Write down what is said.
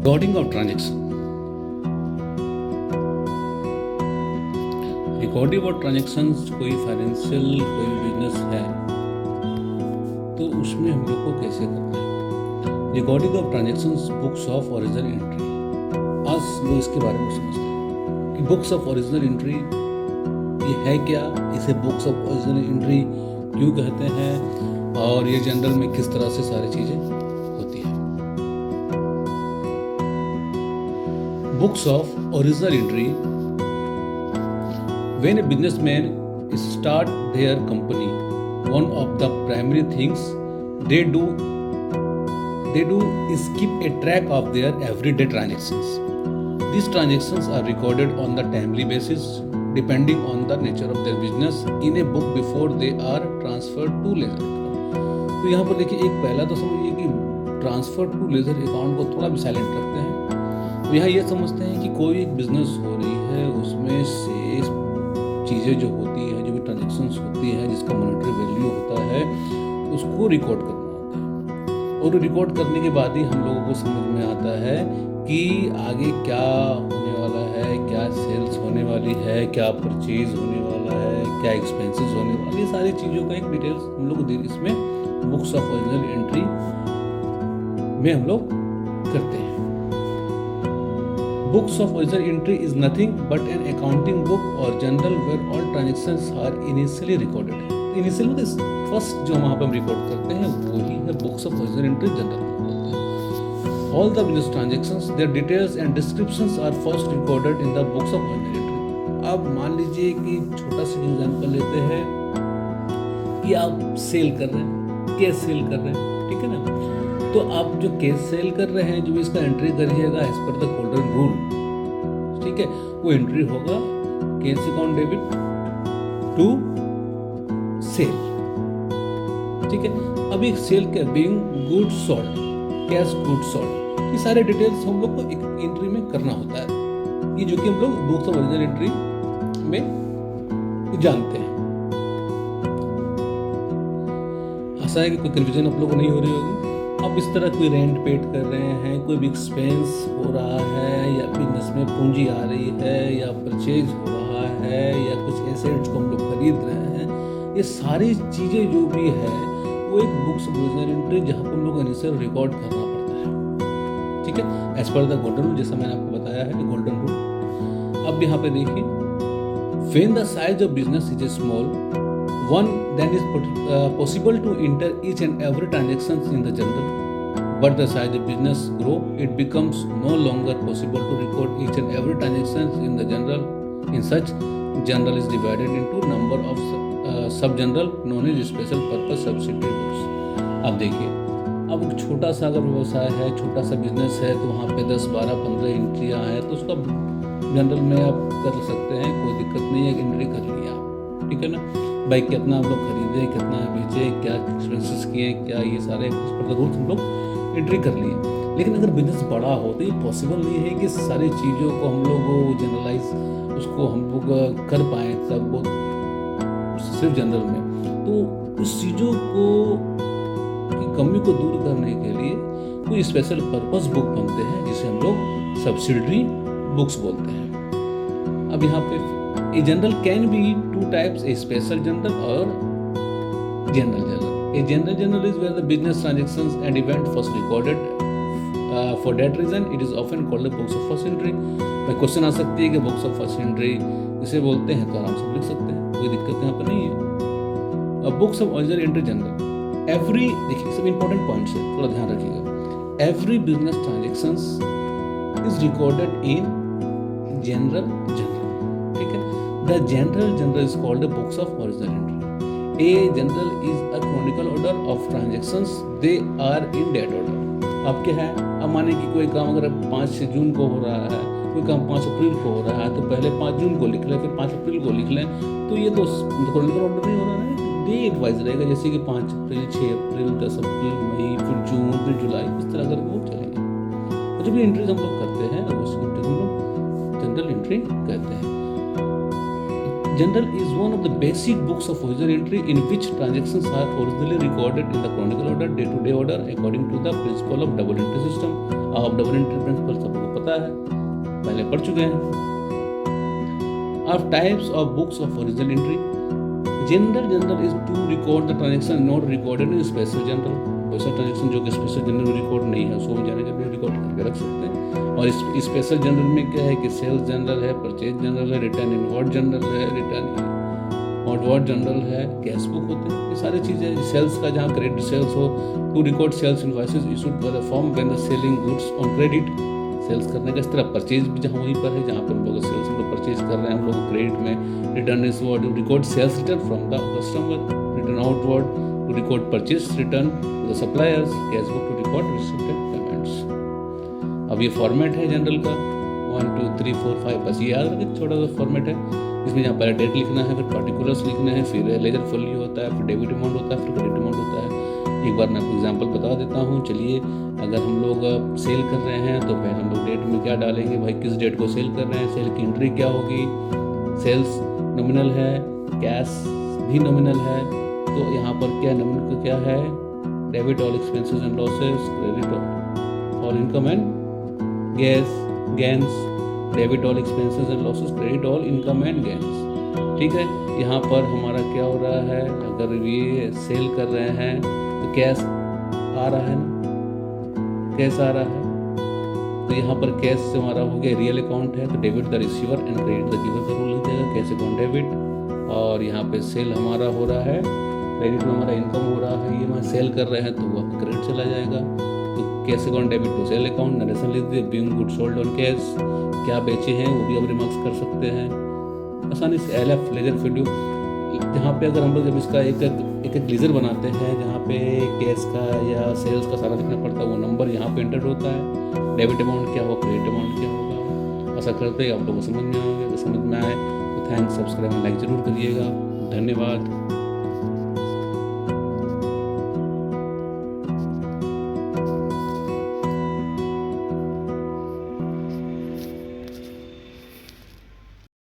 Recording of transaction. Recording of transaction कोई financial कोई business है तो उसमें हम लोग को कैसे करना है। Recording of transaction books of original entry. आज लोग इसके बारे में समझते हैं कि बुक्स ऑफ ओरिजिनल एंट्री ये है क्या, इसे बुक्स ऑफ ओरिजिनल एंट्री क्यों कहते हैं और ये जनरल में किस तरह से सारी चीज़ें होती हैं। Books of original entry. When a businessman start their company, one of the primary things they do is keep a track of their everyday transactions. These transactions are recorded on the timely basis, depending on the nature of their business, in a book before they are transferred to ledger account. तो यहाँ पर देखिए, एक पहला तो समझिए कि transfer to ledger account को थोड़ा भी साइलेंट रखते हैं। तो यहाँ ये समझते हैं कि कोई एक बिजनेस हो रही है, उसमें से चीज़ें जो होती हैं, जो भी ट्रांजेक्शन्स होती हैं, जिसका मॉनेटरी वैल्यू होता है, उसको रिकॉर्ड करना होता है। और रिकॉर्ड करने के बाद ही हम लोगों को समझ में आता है कि आगे क्या होने वाला है, क्या सेल्स होने वाली है, क्या परचेज होने वाला है, क्या एक्सपेंसेस होने वाली, सारी चीज़ों का एक डिटेल्स हम लोग इसमें बुक्स ऑफ ओरिजिनल एंट्री में हम लोग करते हैं। Books of original entry is nothing but an accounting book or journal where all transactions are initially recorded. Initially मतलब फर्स्ट जो वहाँ पर हम रिकॉर्ड करते हैं वही है books of original entry general बोलते हैं। All the business transactions, their details and descriptions are first recorded in the books of original entry. अब मान लीजिए कि छोटा सा एग्जांपल लेते हैं कि आप सेल कर रहे हैं, कैश सेल कर रहे हैं, ठीक है ना। तो आप जो केस सेल कर रहे हैं, जो इसका एंट्री करिएगा as per the golden rule, ठीक है, वो एंट्री होगा cash account debit to sale, ठीक है। अब एक सेल के being good sold, cash good sold, ये सारे डिटेल्स हम लोग को एक एंट्री में करना होता है, ये जो कि हम लोग बुक्स ऑफ ओरिजिनल एंट्री में जानते हैं। आशा है कि कोई कन्फ्यूजन आप लोगों को नहीं हो रही होगी। आप इस तरह कोई रेंट पेड कर रहे हैं, कोई भी एक्सपेंस हो रहा है, या बिजनेस में पूंजी आ रही है, या परचेज हो रहा है, या कुछ एसेट्स को हम लोग खरीद रहे हैं, ये सारी चीज़ें जो भी है वो एक बुक्स ऑफ ओरिजिनल एंट्री जहाँ पर हम लोग इनिशियल रिकॉर्ड करना पड़ता है, ठीक है, as per the golden rule, जैसा मैंने आपको बताया है गोल्डन रूल। अब यहाँ पे देखिए, when the size of business is a small one, then is possible to enter each and every transactions in the journal, but the size of business grow, it becomes no longer possible to record each and every transactions in the journal. In such, journal is divided into number of sub journal known as special purpose subsidiary books. अब देखिए, अब छोटा सा अगर व्यवसाय है, छोटा सा बिजनेस है, तो वहाँ पे 10, 12, 15 एंट्रियाँ हैं, तो उसका जनरल में आप कर सकते हैं, कोई दिक्कत नहीं है, एंट्री कर लिया आप, ठीक है ना। भाई कितना हम लोग खरीदे, कितना बेचे, क्या एक्सपेंसेस किए, क्या ये सारे रूल्स हम लोग एंट्री कर लिए। लेकिन अगर बिजनेस बड़ा हो तो ये पॉसिबल नहीं है कि सारी चीज़ों को हम लोग जनरलाइज उसको हम लोग कर पाएँ सब वो सिर्फ जनरल में। तो उस चीज़ों को की कमी को दूर करने के लिए कोई स्पेशल पर्पस बुक बनते हैं जिसे हम लोग सब्सिडरी बुक्स बोलते हैं। अब यहाँ पे A journal can be two types, a special journal or general journal. A general journal is where the business transactions and event first recorded. For that reason, it is often called the books of first entry. भाई question आ सकती है कि books of first entry इसे बोलते हैं, तो आराम से लिख सकते हैं, कोई दिक्कत यहाँ पर नहीं है। अब books of original entry general, every, देखिए सब इंपॉर्टेंट पॉइंट्स है, थोड़ा ध्यान रखिएगा। Every business transactions is recorded in general journal, ठीक है। The general journal is called the books of original entry. A journal is a chronicle order of transactions. They are in date order. अब क्या है, अब माने कि कोई काम अगर 5 जून को हो रहा है, कोई काम 5 अप्रैल को हो रहा है, तो पहले 5 जून को लिख लें, फिर 5 अप्रैल को लिख लें, तो ये तो क्रोनिकल ऑर्डर नहीं हो रहा है, डेट वाइज रहेगा, जैसे कि 5 अप्रैल, 6 अप्रैल, 10 अप्रैल, मई, फिर जून, फिर जुलाई, इस तरह करके वो चलेंगे। तो जब ये एंट्रीज हम लोग करते हैं, उस एंट्री को हम लोग जनरल एंट्री कहते हैं। Journal is one of the basic books of original entry in which transactions are originally recorded in the chronicle order, day-to-day order, according to the principle of double entry system. अब double entry principle सबको पता है, पहले पढ़ चुके हैं. Of types of books of original entry, general journal is to record the transaction not recorded in special journal. वैसा transaction जो कि स्पेशल जनरल में रिकॉर्ड नहीं है उसको हम जाने के लिए रिकॉर्ड करके रख सकते हैं. और इस स्पेशल जनरल में क्या है कि सेल्स जनरल है, परचेज जनरल है, रिटर्न इनवर्ड जनरल है, रिटर्न आउटवर्ड जनरल है, कैश बुक होते हैं. ये सारी चीज़ें सेल्स का जहाँ क्रेडिट सेल्स हो to record sales invoices issued by the firm when the selling goods on credit. Sales करने का इस तरह परचेज भी जहाँ वहीं पर है जहाँ पर हम लोग सेल्स हम लोग परचेज कर रहे हैं हम लोग क्रेडिट में. Return inward record sales return from the customer. Return outward to record purchase return to the suppliers. Cash book to record received payments. अब ये फॉर्मेट है जनरल का 1 2 3 4 5 बस ये याद रखें. छोटा सा फॉर्मेट है इसमें जहाँ पहले डेट लिखना है, फिर पार्टिकुलर्स लिखना है, फिर लेजर फुल्ली होता है, फिर डेबिट अमाउंट होता है, फिर क्रेडिट अमाउंट होता है. एक बार मैं आपको एग्जांपल बता देता हूँ. चलिए अगर हम लोग सेल कर रहे हैं तो पहले हम लोग डेट में क्या डालेंगे भाई, किस डेट को सेल कर रहे हैं, सेल की एंट्री क्या होगी. सेल्स नॉमिनल है, कैश भी नॉमिनल है. तो यहाँ पर क्या नंबर का क्या है, debit all expenses and losses, credit all income and gains, debit all expenses and losses, credit all income and gains. ठीक है. यहाँ पर हमारा क्या हो रहा है, अगर ये सेल कर रहे हैं तो कैश आ रहा है ना, कैश आ रहा है. तो यहाँ पर कैश से हमारा हो गया रियल अकाउंट है तो debit the receiver and credit the giver का रूल लग जाएगा. Cash account debit. और यहाँ पे सेल हमारा हो रहा है, क्रेडिट में हमारा इनकम हो रहा है, ये मैं सेल कर रहे हैं तो वो क्रेडिट चला जाएगा. तो cash account debit to sale account. Narration लिख दिए being good sold on cash, क्या बेचे हैं वो भी अब रिमार्क्स कर सकते हैं आसानी से. एलएफ लेजर शेड्यूल, जहाँ पे अगर हम लोग जब इसका एक लेजर बनाते हैं जहाँ पे कैश का या सेल्स का सारा लिखना पड़ता है वो नंबर यहाँ पे एंटर होता है. डेबिट अमाउंट क्या होगा, क्रेडिट अमाउंट क्या होगा. ऐसा करते हैं आप लोगों को समझ में आओगे. अगर समझ में आए तो थैंक्स, सब्सक्राइब लाइक ज़रूर करिएगा. धन्यवाद.